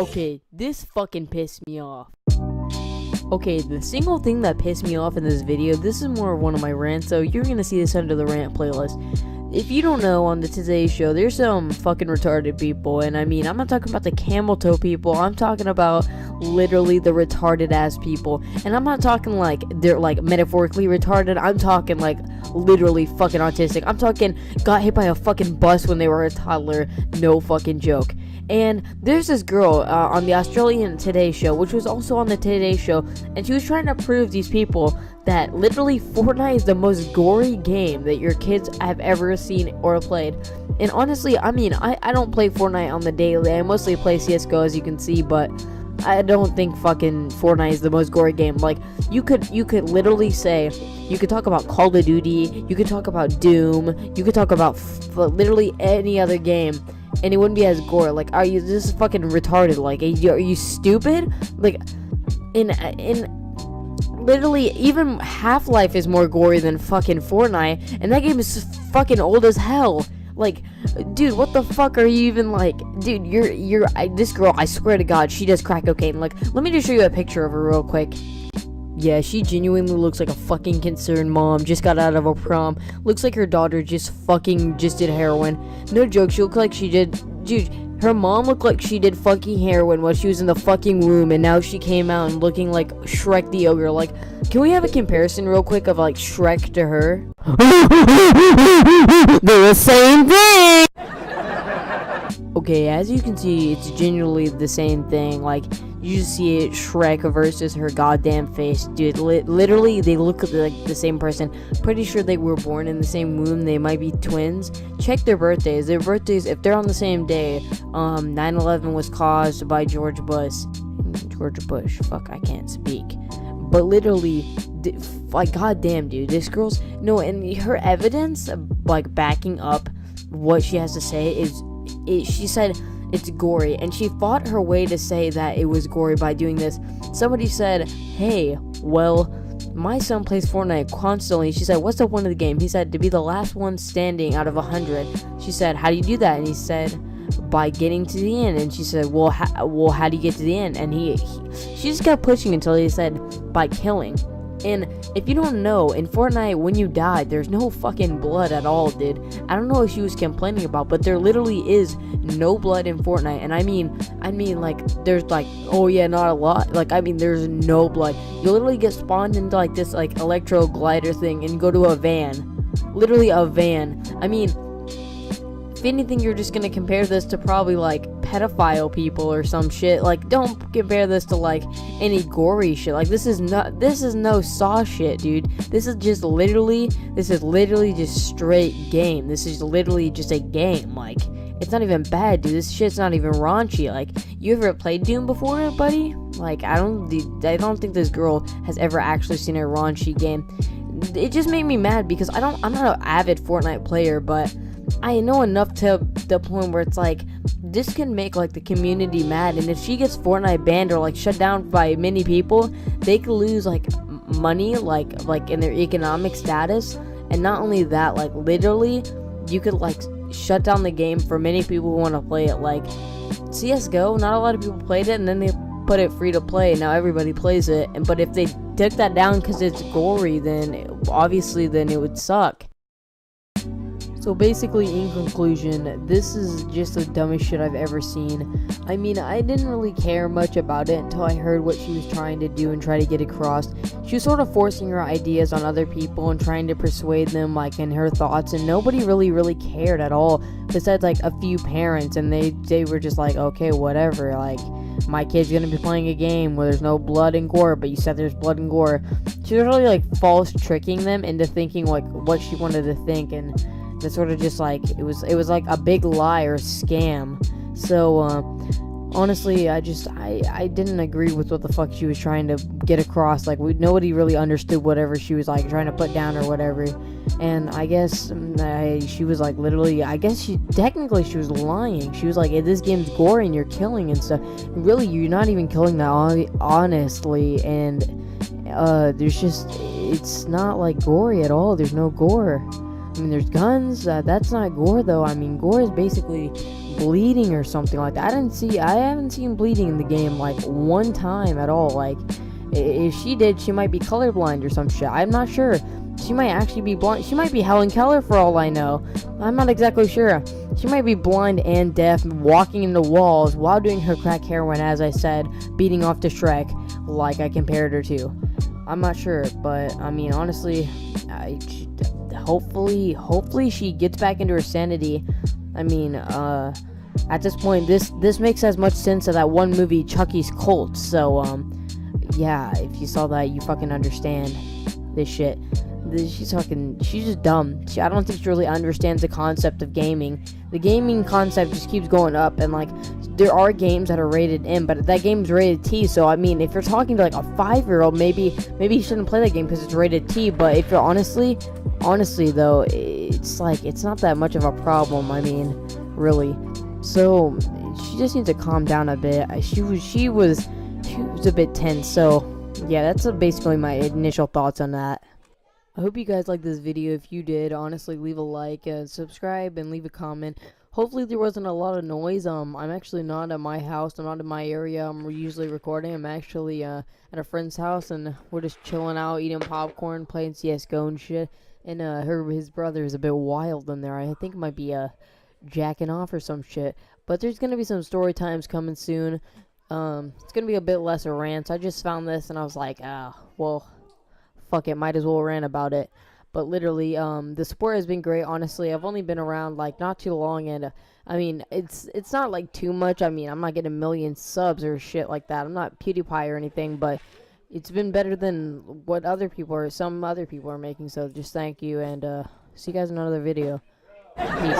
Okay, this fucking pissed me off. Okay, the single thing that pissed me off in this video, this is more of one of my rants, so you're gonna see this under the rant playlist. If you don't know, on the Today Show, there's some fucking retarded people, and I mean, I'm not talking about the camel toe people, I'm talking about literally the retarded ass people, and I'm not talking like they're like metaphorically retarded, I'm talking like literally fucking autistic. I'm talking got hit by a fucking bus when they were a toddler, no fucking joke. And there's this girl on the Australian Today Show, which was also on the Today Show, and she was trying to prove these people that literally Fortnite is the most gory game that your kids have ever seen or played. And honestly, I mean, I don't play Fortnite on the daily. I mostly play CSGO, as you can see, but I don't think fucking Fortnite is the most gory game. Like, you could literally say, you could talk about Call of Duty, you could talk about Doom, you could talk about literally any other game, and it wouldn't be as gore. Like, are you this is fucking retarded? Like, are you stupid? Like, in literally, even Half-Life is more gory than fucking Fortnite, and that game is fucking old as hell. Like, dude, what the fuck are you even like? Dude, this girl, I swear to God, she does crack cocaine. Like, let me just show you a picture of her real quick. Yeah, she genuinely looks like a fucking concerned mom, just got out of a prom. Looks like her daughter just did heroin. No joke, she looked like she did, dude, her mom looked like she did fucking heroin while she was in the fucking womb, and now she came out and looking like Shrek the Ogre. Like, can we have a comparison real quick of like Shrek to her? They're the same thing! Okay, as you can see, it's genuinely the same thing. Like, you just see it, Shrek versus her goddamn face. Dude, literally, they look like the same person. Pretty sure they were born in the same womb. They might be twins. Check their birthdays. Their birthdays, if they're on the same day, 9/11 was caused by George Bush. Fuck, I can't speak. But literally, like, goddamn, dude, this girl's, no, and her evidence, like, backing up what she has to say is, she said it's gory, and she fought her way to say that it was gory by doing this. Somebody said, hey, well, my son plays Fortnite constantly. She said, what's the point of the game? He said, to be the last one standing out of 100. She said, how do you do that? And he said, by getting to the end. And she said, well, how do you get to the end? And she just kept pushing until he said, by killing. And if you don't know, in Fortnite, when you die, there's no fucking blood at all, dude. I don't know what she was complaining about, but there literally is no blood in Fortnite. And I mean, like, there's like, oh yeah, not a lot. Like, I mean, there's no blood. You literally get spawned into like this like electro glider thing and go to a van. Literally a van. I mean, if anything, you're just gonna compare this to probably like pedophile people or some shit. Like, don't compare this to like any gory shit. Like, this is no Saw shit, dude. This is literally just straight game. This is literally just a game. Like, it's not even bad, dude. This shit's not even raunchy. Like, you ever played Doom before, buddy? Like, I don't think this girl has ever actually seen a raunchy game. It just made me mad because I'm not an avid Fortnite player, but I know enough to the point where it's like, this can make like the community mad, and if she gets Fortnite banned or like shut down by many people, they could lose like money, like in their economic status. And not only that, like, literally, you could like shut down the game for many people who want to play it. Like CSGO, not a lot of people played it, and then they put it free to play. Now everybody plays it, but if they took that down because it's gory, then obviously it would suck. So basically, in conclusion, this is just the dumbest shit I've ever seen. I mean, I didn't really care much about it until I heard what she was trying to do and try to get across. She was sort of forcing her ideas on other people and trying to persuade them, like, in her thoughts, and nobody really cared at all, besides like a few parents, and they were just like, okay, whatever, like, my kid's gonna be playing a game where there's no blood and gore, but you said there's blood and gore. She was really like false tricking them into thinking like what she wanted to think, and that sort of just like, it was like a big lie or scam. So honestly, I didn't agree with what the fuck she was trying to get across. Like, nobody really understood whatever she was like trying to put down or whatever. And I guess she was like, literally, I guess she was lying. She was like, hey, this game's gory and you're killing and stuff. And really, you're not even killing that honestly. And it's not like gory at all. There's no gore. I mean, there's guns, that's not gore though. I mean, gore is basically bleeding or something like that. I haven't seen bleeding in the game like one time at all. Like, if she did, she might be colorblind or some shit. I'm not sure. She might actually be blind. She might be Helen Keller for all I know. I'm not exactly sure. She might be blind and deaf, walking into walls while doing her crack heroin, as I said, beating off to Shrek, like I compared her to. I'm not sure, but I mean, honestly, hopefully she gets back into her sanity. I mean, at this point, this makes as much sense as that one movie, Chucky's Cult. So, yeah, if you saw that, you fucking understand this shit. She's just dumb. I don't think she really understands the concept of gaming. The gaming concept just keeps going up, and like, there are games that are rated M, but that game's rated T. So I mean, if you're talking to like a 5-year-old, maybe you shouldn't play that game because it's rated T. But if you're honestly though, it's like, it's not that much of a problem. I mean, really. So she just needs to calm down a bit. She was a bit tense. So yeah, that's basically my initial thoughts on that. I hope you guys liked this video. If you did, honestly, leave a like, subscribe, and leave a comment. Hopefully there wasn't a lot of noise. I'm actually not at my house. I'm not in my area. I'm usually recording. I'm actually at a friend's house, and we're just chilling out, eating popcorn, playing CS:GO and shit. And his brother is a bit wild in there. I think it might be jacking off or some shit. But there's gonna be some story times coming soon. It's gonna be a bit less of rants. I just found this, and I was like, well, fuck it, might as well rant about it. But literally, the support has been great. Honestly, I've only been around like not too long, and I mean, it's not like too much. I mean, I'm not getting a million subs or shit like that. I'm not PewDiePie or anything, but it's been better than what some other people are making. So just thank you, and see you guys in another video. Peace.